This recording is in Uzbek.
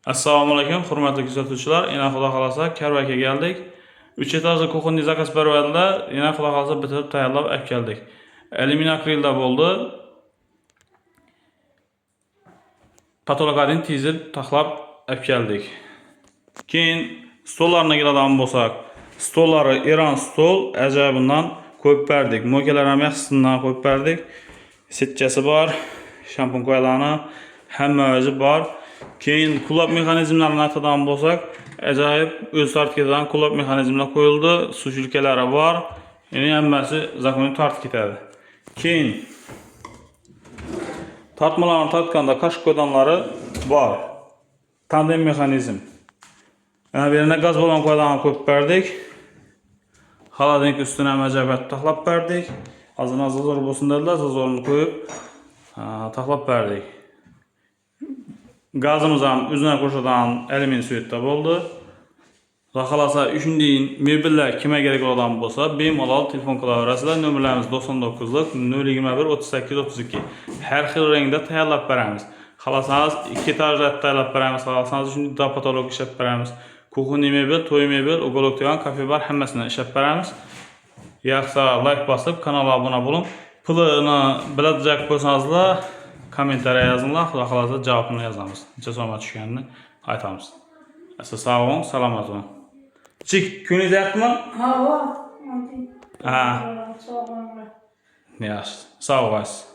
Assalomu alaykum, hurmatli kuzatuvchilar. Yana xudo xolasa Karvakka keldik. 3 etajli kuxonli zakaz berganlar, yana xudo xolasa bitirib tayyorlab olib keldik. Alyumin akrilda bo'ldi. Patologlarni tizib taxlab olib keldik. Keyin stollarga keladigan bo'lsak, stollari Iran stol ajabidan qo'yib berdik. Mo'kalar ham yaxshisidan qo'yib berdik. Setchasi bor, shampun qo'yalani, hamma o'zi bor. Keyin kulab mexanizmlarini aytadigan bo'lsak, ajoyib o'z tortib ketadigan kulab mexanizmlar qo'yildi, sushilkalari bor. Ya'ni hammasi zakonni tortib ketadi. Keyin tortmalarni tortganda qashq qo'ydanlari bor. Tandem mexanizm. Yana bu yerda gaz balon qo'yadigan qo'yib berdik. Xolodilnik ustuna ajoyib taxlab berdik. Azdan zazor bo'lsin dedilar, zazorni qo'yib taxlab berdik. Gazımız ham o'zini qo'shadigan alyumin suyetda bo'ldi. Xudo xolasa shunday mebellar kimga kerak bo'ladigan bo'lsa, bemalol telefon qilaverasizlar. Nomerlarimiz 99lik 021 38 32. Har xil rangda tayyorlab beramiz. Xolasangiz 2 etajda tayyorlab beramiz. Xolasangiz shunday dopatolog ishlab beramiz. Kuxonli mebel, to'y mebel, ugolok degan kafe bar hammasini ishlab beramiz. Yaxshi like bosib, kanalga obuna bo'ling. Pulini biladigan bo'lsangizlar kommentariya yozinglar, xudo xolasa javobini yozamiz. Necha so'mga tushganini aytamiz. Sog' bo'ling, salomat bo'ling. Chik, kuningiz yaxshimi? Ha. Ha. Yaxshi. Sog' bo'lasiz.